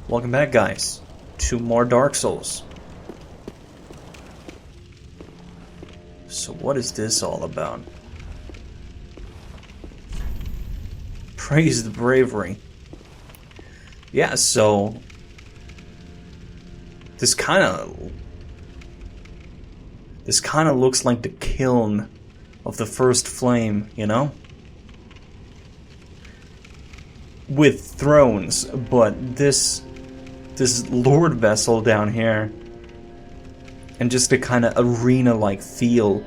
Welcome back, guys, to more Dark Souls. So what is this all about? Praise the bravery. Yeah, so this kind of looks like the kiln of the first flame, you know? With thrones, but this lord vessel down here and just the kind of arena-like feel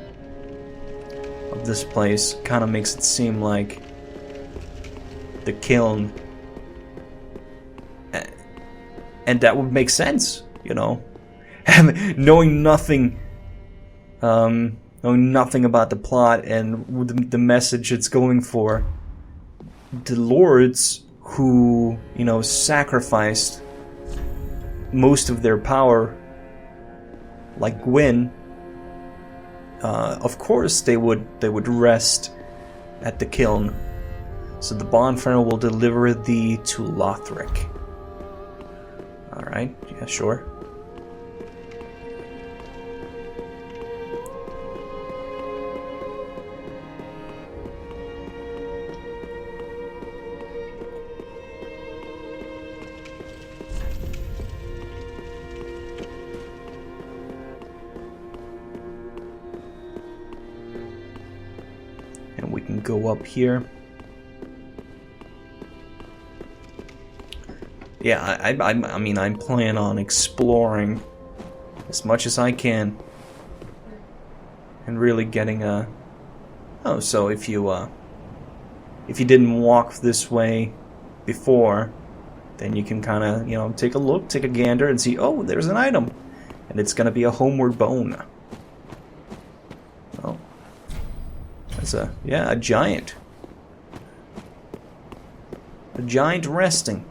of this place kind of makes it seem like the kiln. And that would make sense, you know? knowing nothing about the plot and the message it's going for. The lords who, you know, sacrificed most of their power, like Gwyn, of course they would rest at the kiln. So the bonfire will deliver thee to Lothric. Alright, yeah, sure. And we can go up here. Yeah, I mean, I plan on exploring as much as I can, and really getting a. Oh, so if you didn't walk this way before, then you can kind of, you know, take a look, take a gander, and see. Oh, there's an item, and it's gonna be a homeward bone. Oh, that's a giant. A giant resting.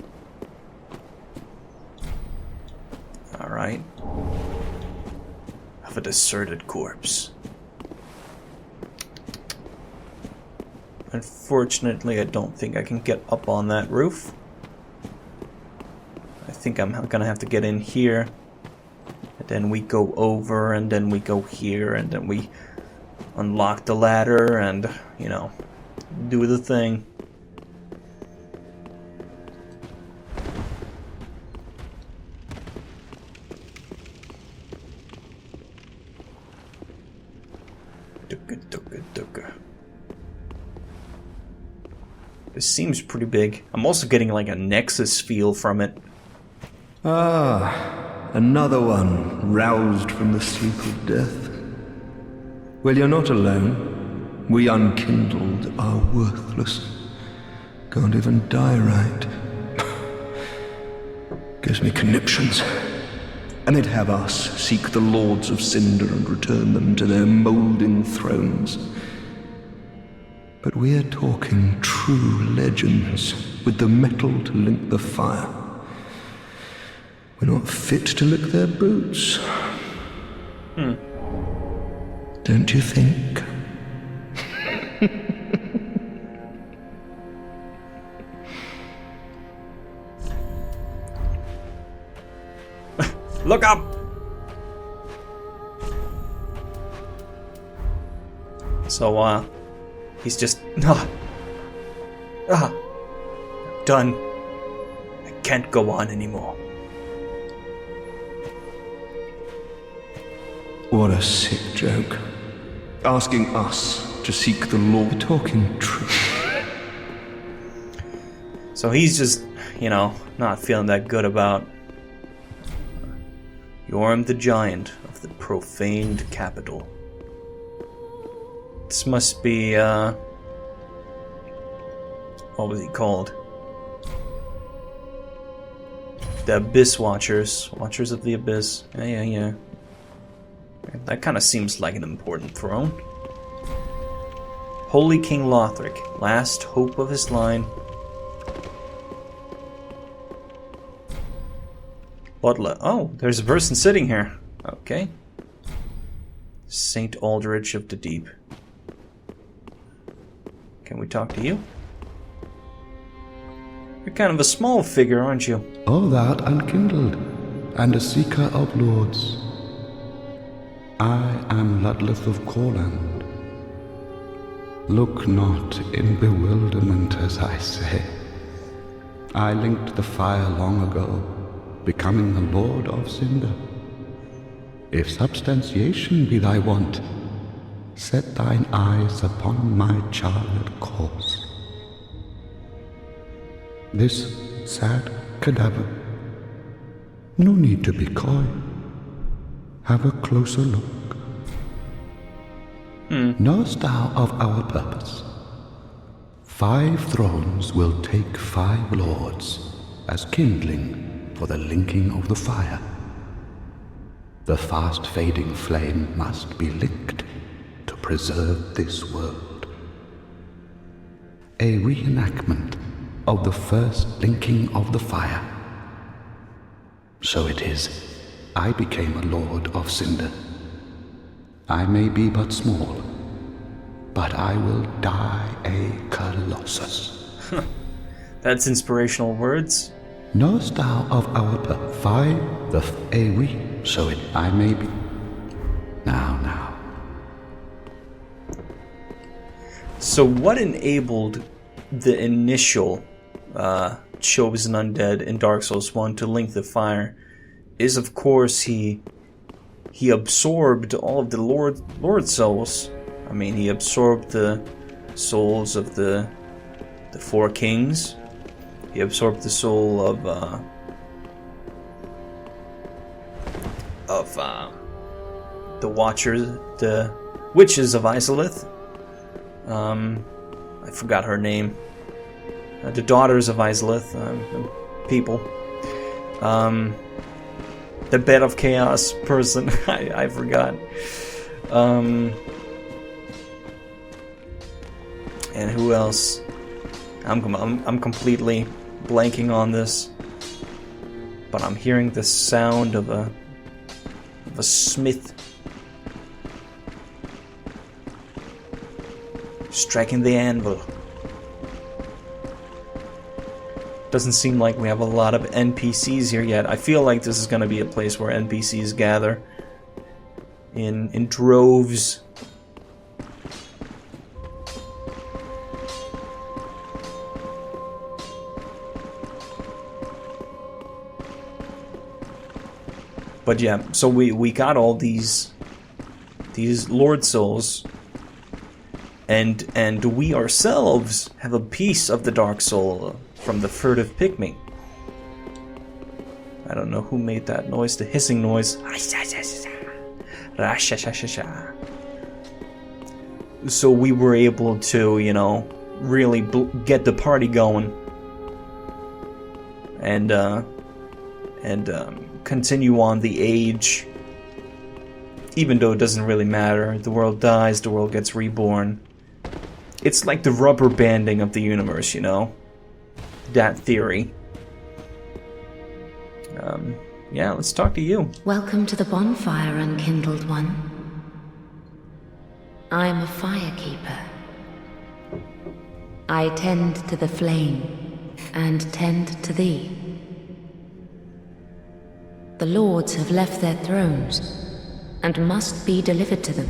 Alright. Of a deserted corpse. Unfortunately, I don't think I can get up on that roof. I think I'm gonna have to get in here. And then we go over, and then we go here, and then we unlock the ladder, and, you know, do the thing. This seems pretty big. I'm also getting like a Nexus feel from it. Ah, another one roused from the sleep of death. Well, you're not alone. We unkindled are worthless. Can't even die right. Gives me conniptions. And they'd have us seek the lords of Cinder and return them to their moulding thrones. But we're talking true legends, with the metal to link the fire. We're not fit to lick their boots. Don't you think? Look up! So, he's just... done. I can't go on anymore. What a sick joke. Asking us to seek the Lord. Talking truth. So he's just, you know, not feeling that good about Yorm the Giant of the profaned capital. This must be, what was he called? The Abyss Watchers. Watchers of the Abyss. Yeah. That kind of seems like an important throne. Holy King Lothric, last hope of his line. Oh, there's a person sitting here. Okay. Saint Aldrich of the Deep. Can we talk to you? You're kind of a small figure, aren't you? O thou unkindled, and a seeker of lords. I am Ludleth of Corland. Look not in bewilderment as I say. I linked the fire long ago, becoming the Lord of Cinder. If substantiation be thy want, set thine eyes upon my charred corpse. This sad cadaver, no need to be coy. Have a closer look. Knowest thou of our purpose? 5 thrones will take 5 lords as kindling for the linking of the fire. The fast-fading flame must be licked to preserve this world. A reenactment of the first linking of the fire. So it is, I became a Lord of Cinder. I may be but small, but I will die a Colossus. That's inspirational words. Knowest thou of our so it I may be. Now. So what enabled the initial chosen undead in Dark Souls 1 to link the fire is, of course, he absorbed all of the Lord souls. I mean, he absorbed the souls of the 4 kings. He absorbed the soul of the Watchers, the Witches of Izalith. I forgot her name. The Daughters of Izalith, people. The Bed of Chaos person, I forgot. And who else? I'm completely blanking on this, but I'm hearing the sound of a smith striking the anvil. Doesn't seem like we have a lot of NPCs here yet. I feel like this is going to be a place where NPCs gather in droves. But yeah, so we got all these Lord souls, and we ourselves have a piece of the Dark Soul from the furtive pygmy. I don't know who made that noise, the hissing noise. So we were able to, really get the party going, and continue on the age. Even though it doesn't really matter, the world dies, the world gets reborn. It's like the rubber banding of the universe, that theory. Yeah, let's talk to you. Welcome to the bonfire, unkindled one. I am a firekeeper. I tend to the flame, and tend to thee. The lords have left their thrones, and must be delivered to them.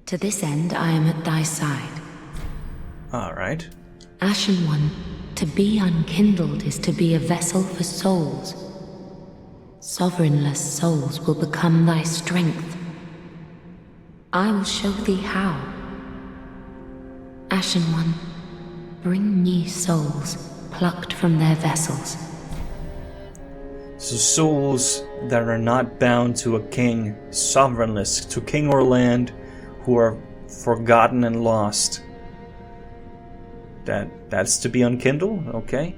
To this end, I am at thy side. Alright. Ashen One, to be unkindled is to be a vessel for souls. Sovereignless souls will become thy strength. I will show thee how. Ashen One, bring me souls plucked from their vessels. So souls that are not bound to a king, sovereignless, to king or land, who are forgotten and lost. That's to be unkindled? Okay.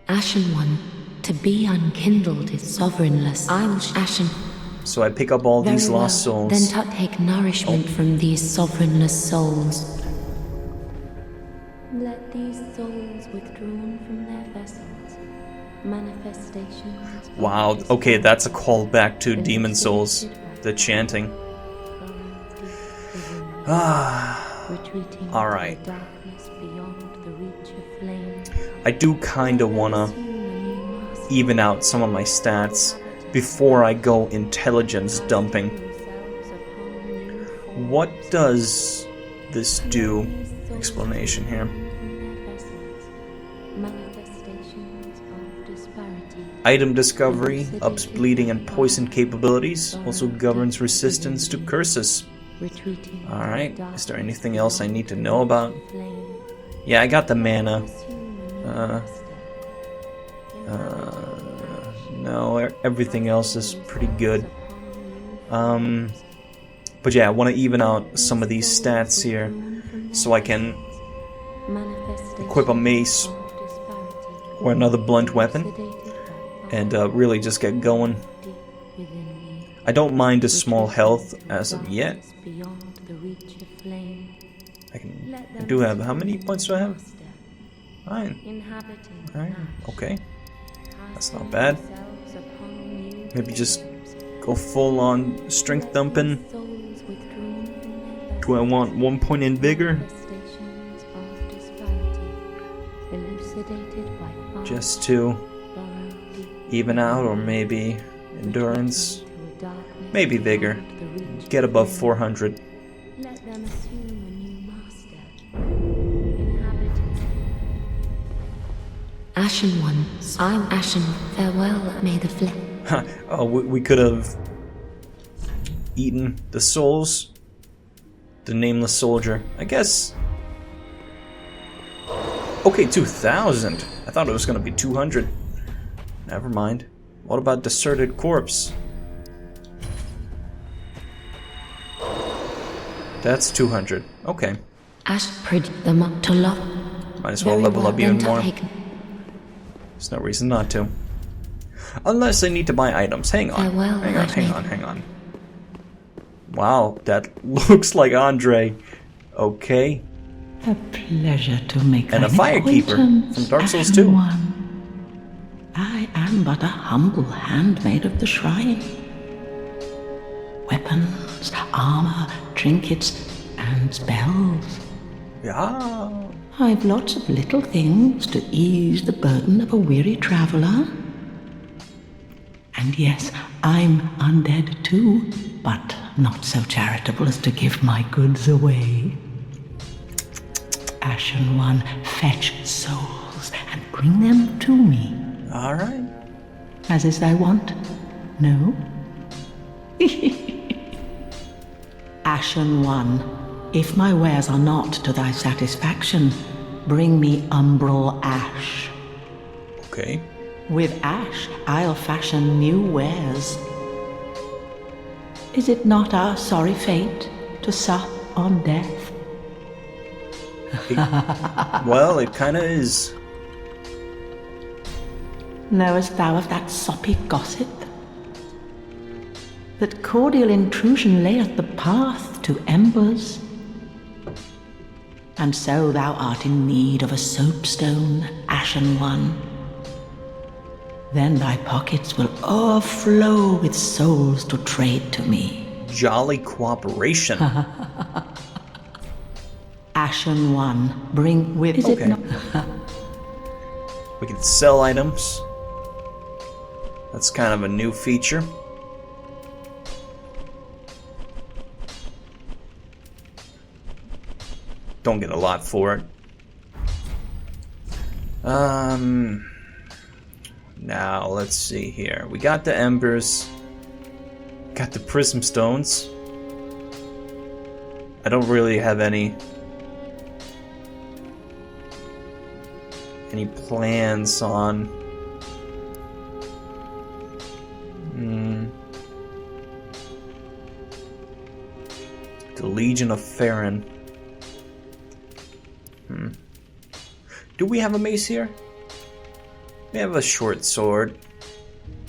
Ashen One, to be unkindled is sovereignless. I will ashen. So I pick up all these lost souls. Then take nourishment from these sovereignless souls. Let these souls withdrawn from their vessels, manifestations. Wow, okay, that's a callback to Demon Souls, the chanting. Alright. I do kinda wanna even out some of my stats before I go intelligence dumping. What does this do? Explanation here. Item discovery, ups bleeding and poison capabilities, also governs resistance to curses. Alright, is there anything else I need to know about? Yeah, I got the mana. No, everything else is pretty good. But yeah, I want to even out some of these stats here so I can equip a mace or another blunt weapon and really just get going. I don't mind a small health as of yet. I do have, how many points do I have? 9. Alright, okay. That's not bad. Maybe just go full on strength dumping. Do I want 1 point in vigor? Just to even out, or maybe endurance? Maybe vigor. Get above 400. Ashen ones, I'm ashen. Farewell, may the flame. Oh, we could have eaten the souls. The nameless soldier. I guess. Okay, 2,000. I thought it was gonna be 200. Never mind. What about deserted corpse? That's 200. Okay. Ash prid them up to love. Might as well level up even more. There's no reason not to. Unless I need to buy items. Hang on. Hang on. Wow, that looks like Andre. Okay. A pleasure to make and a firekeeper from Dark Souls 2. I am but a humble handmaid of the shrine. Weapons, armor, trinkets, and spells. Yeah. I've lots of little things to ease the burden of a weary traveler. And yes, I'm undead too, but not so charitable as to give my goods away. Ashen One, fetch souls and bring them to me. All right. As is thy wont? No? Ashen One, if my wares are not to thy satisfaction, bring me umbral ash. Okay. With ash, I'll fashion new wares. Is it not our sorry fate to sup on death? Well, it kinda is. Knowest thou of that soppy gossip? That cordial intrusion layeth the path to embers? And so thou art in need of a soapstone, Ashen One. Then thy pockets will overflow with souls to trade to me. Jolly cooperation. Ashen One, bring with is okay. It not? We can sell items. That's kind of a new feature. Don't get a lot for it. Now let's see here. We got the embers. Got the prism stones. I don't really have any plans on the Legion of Farron. Do we have a mace here? We have a short sword,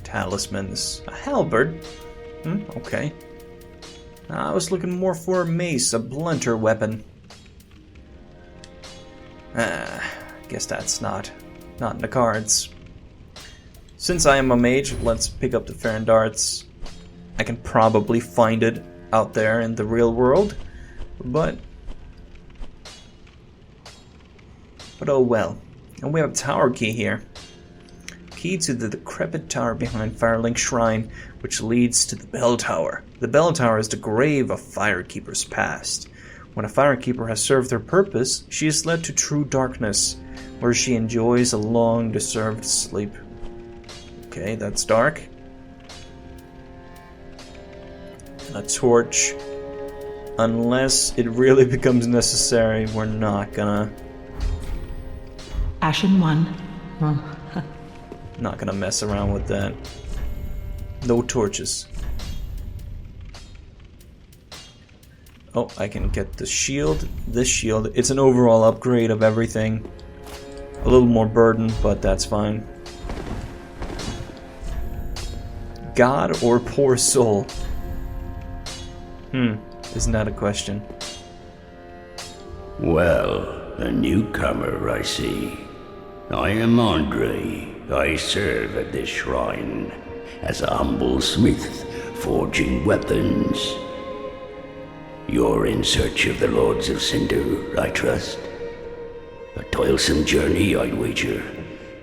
talismans, a halberd. Okay. I was looking more for a mace, a blunter weapon. Guess that's not in the cards. Since I am a mage, let's pick up the Farron darts. I can probably find it out there in the real world, but oh well. And we have a tower key here. key to the decrepit tower behind Firelink Shrine, which leads to the Bell Tower. The Bell Tower is the grave of Firekeeper's past. When a Firekeeper has served her purpose, she is led to true darkness, where she enjoys a long deserved sleep. Okay, that's dark. A torch. Unless it really becomes necessary, we're not gonna... Ashen One. Not gonna mess around with that. No torches. Oh, I can get the shield. This shield. It's an overall upgrade of everything. A little more burden, but that's fine. God or poor soul? Isn't that a question? Well, a newcomer, I see. I am Andre. I serve at this shrine as a humble smith, forging weapons. You're in search of the Lords of Cinder, I trust. A toilsome journey, I'd wager.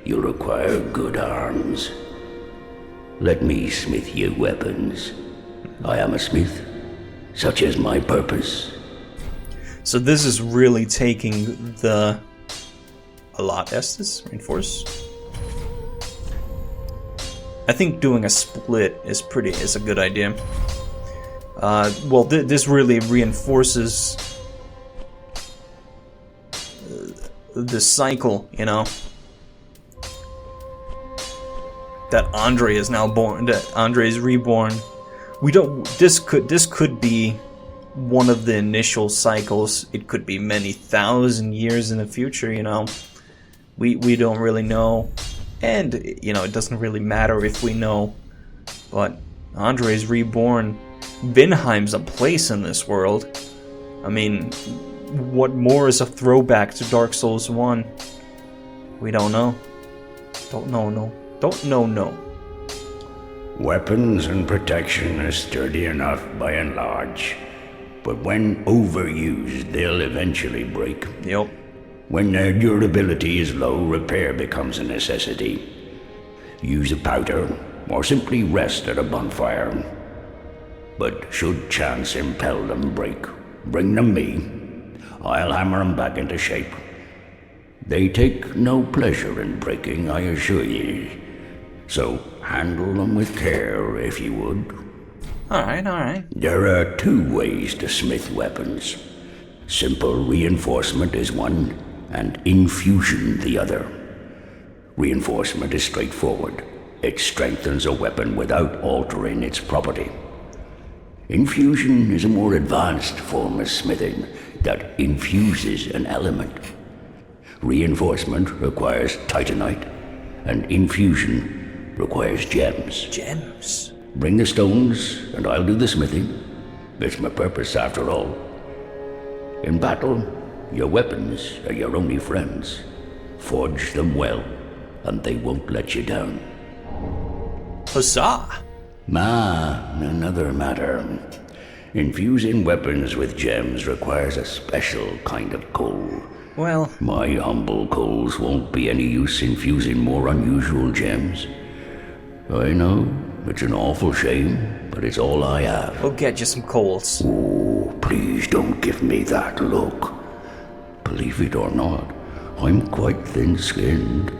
You'll require good arms. Let me smith you weapons. I am a smith. Such is my purpose. So this is really taking the... A lot Estus? Reinforce? I think doing a split is a good idea. Well, this really reinforces the cycle, you know? That Andre is now born, that Andre is reborn. We don't, this could be one of the initial cycles. It could be many thousand years in the future, you know? We don't really know. And, you know, it doesn't really matter if we know. But Andre is reborn. Vinheim's a place in this world. I mean, what more is a throwback to Dark Souls 1? We don't know. Don't know. Weapons and protection are sturdy enough by and large, but when overused, they'll eventually break. Yep. When their durability is low, repair becomes a necessity. Use a powder, or simply rest at a bonfire. But should chance impel them break, bring them me. I'll hammer them back into shape. They take no pleasure in breaking, I assure ye. So handle them with care, if you would. Alright. There are two ways to smith weapons. Simple reinforcement is one, and infusion the other. Reinforcement is straightforward. It strengthens a weapon without altering its property. Infusion is a more advanced form of smithing that infuses an element. Reinforcement requires titanite, and infusion requires gems. Gems? Bring the stones, and I'll do the smithing. It's my purpose, after all. In battle, your weapons are your only friends. Forge them well, and they won't let you down. Huzzah! Another matter. Infusing weapons with gems requires a special kind of coal. Well... My humble coals won't be any use infusing more unusual gems. I know, it's an awful shame, but it's all I have. We'll get you some coals. Oh, please don't give me that look. Believe it or not, I'm quite thin-skinned.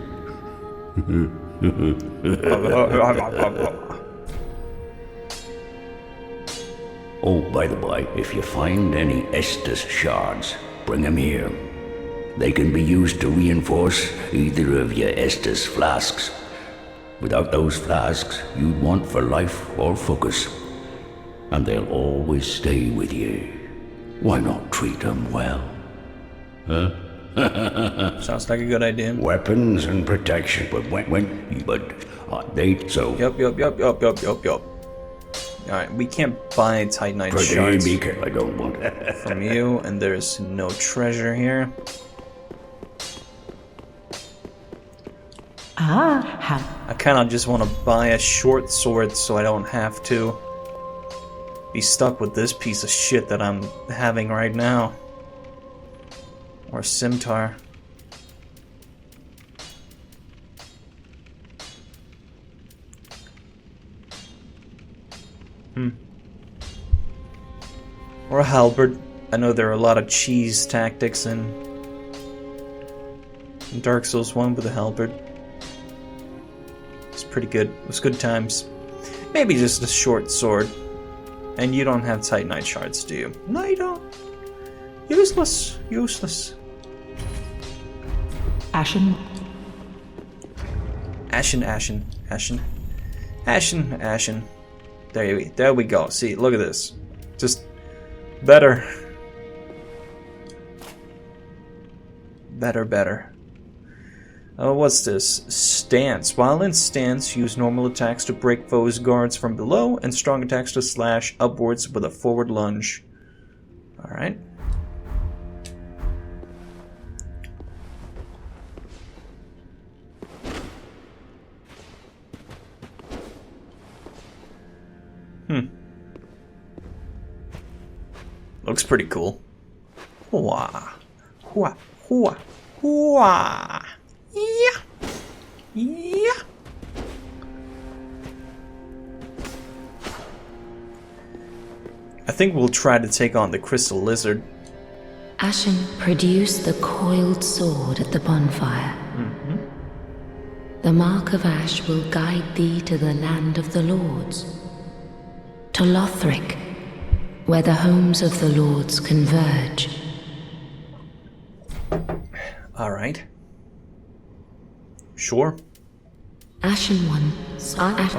Oh, by the by, if you find any Estus shards, bring them here. They can be used to reinforce either of your Estus flasks. Without those flasks, you'd want for life or focus. And they'll always stay with you. Why not treat them well? Huh? Sounds like a good idea. Weapons and protection, but Yup. Alright, we can't buy Titanite shards be careful, I don't want from you, and there's no treasure here. I kinda just want to buy a short sword so I don't have to be stuck with this piece of shit that I'm having right now. Or scimitar. Or a halberd. I know there are a lot of cheese tactics in Dark Souls 1 with a halberd. It's pretty good. It was good times. Maybe just a short sword. And you don't have Titanite shards, do you? No, you don't. Useless. Useless. Ashen. Ashen, ashen, ashen. Ashen, ashen. There we go. See, look at this. Just better. Better. Oh, what's this? Stance. While in stance, use normal attacks to break foes' guards from below, and strong attacks to slash upwards with a forward lunge. Alright. Looks pretty cool. Hooah. Hooah. Hooah. Hooah. Yeah. Yeah. I think we'll try to take on the crystal lizard. Ashen, produce the coiled sword at the bonfire. The mark of ash will guide thee to the land of the lords. To Lothric, where the homes of the lords converge. Alright. Sure. Ashen One.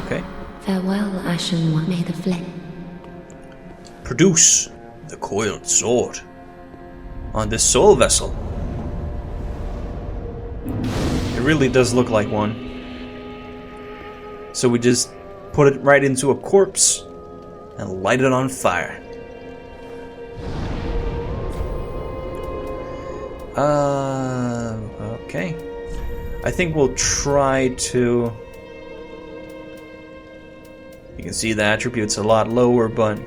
Okay. Farewell, Ashen One. May the flame. Produce the coiled sword on this soul vessel. It really does look like one. So we just put it right into a corpse and light it on fire. Okay. I think we'll try to... You can see the attributes a lot lower, but...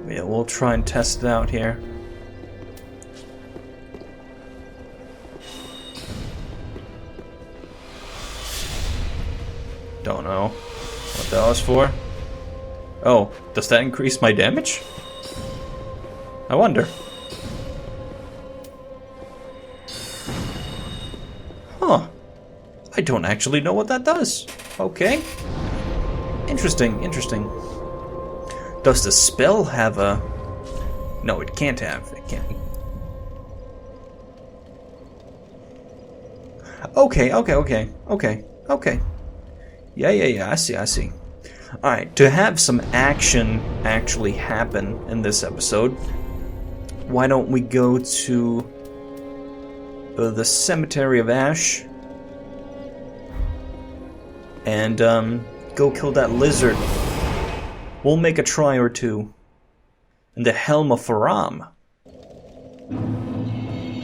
Yeah, we'll try and test it out here. Don't know what that was for. Oh, does that increase my damage? I wonder. Huh. I don't actually know what that does. Okay. Interesting, interesting. Does the spell have a... No, it can't have. It can't. Okay. Yeah, I see. Alright, to have some action actually happen in this episode, why don't we go to the Cemetery of Ash and go kill that lizard. We'll make a try or two. And the Helm of Faram.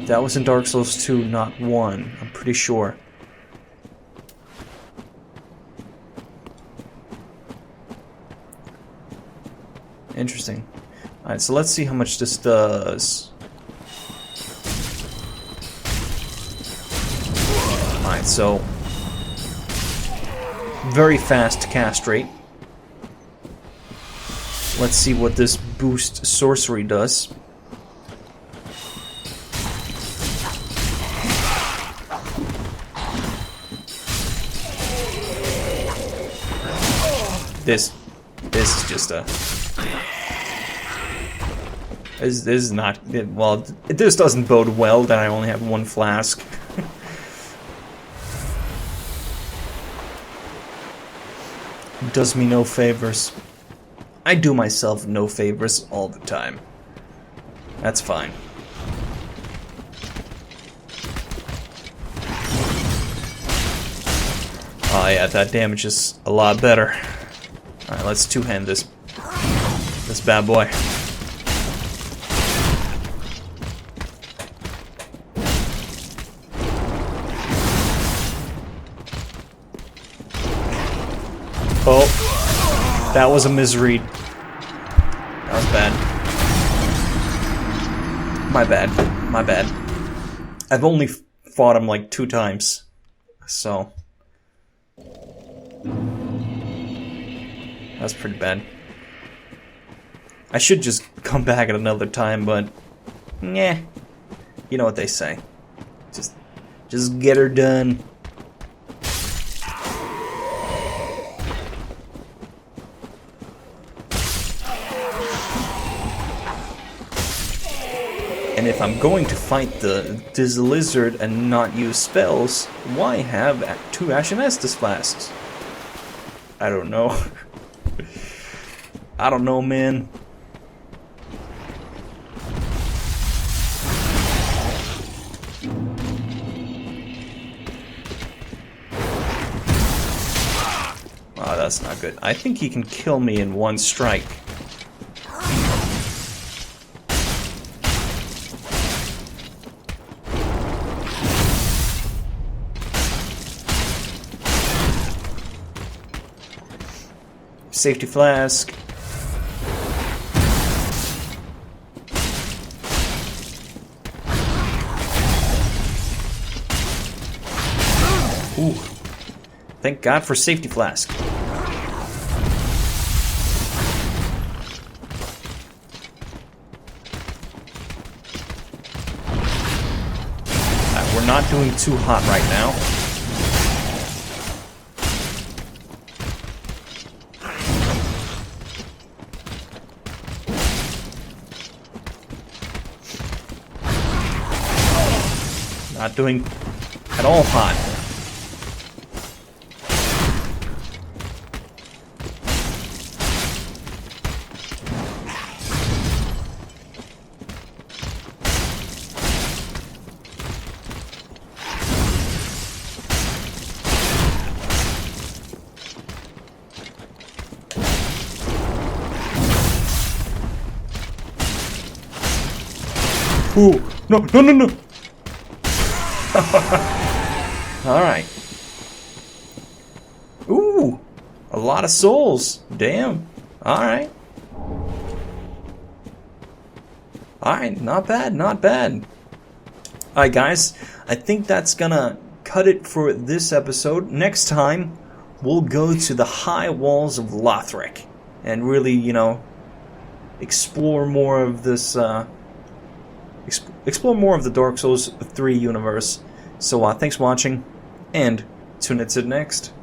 That was in Dark Souls 2, not 1. I'm pretty sure. Interesting. Alright, so let's see how much this does. Alright, so... very fast cast rate. Let's see what this boost sorcery does. This is just a... This is not... Well, this doesn't bode well that I only have one flask. It does me no favors. I do myself no favors all the time. That's fine. Oh yeah, that damage is a lot better. Alright, let's two-hand this bad boy. Oh, that was a misread. That was bad. My bad. I've only fought him like 2 times, so... That's pretty bad. I should just come back at another time, but... Nah. You know what they say. Just get her done. And if I'm going to fight this lizard and not use spells, why have 2 Ashen Estus flasks? I don't know. I don't know, man. Oh, that's not good. I think he can kill me in 1 strike. Safety flask. Ooh. Thank God for safety flask. We're not doing too hot right now. Not doing at all hot. Ooh, no, no, no, no. Alright. Ooh, a lot of souls. Damn. Alright. Alright, not bad, not bad. Alright, guys. I think that's gonna cut it for this episode. Next time, we'll go to the high walls of Lothric and really, you know, explore more of this, explore more of the Dark Souls 3 universe. So thanks for watching, and tune in to the next.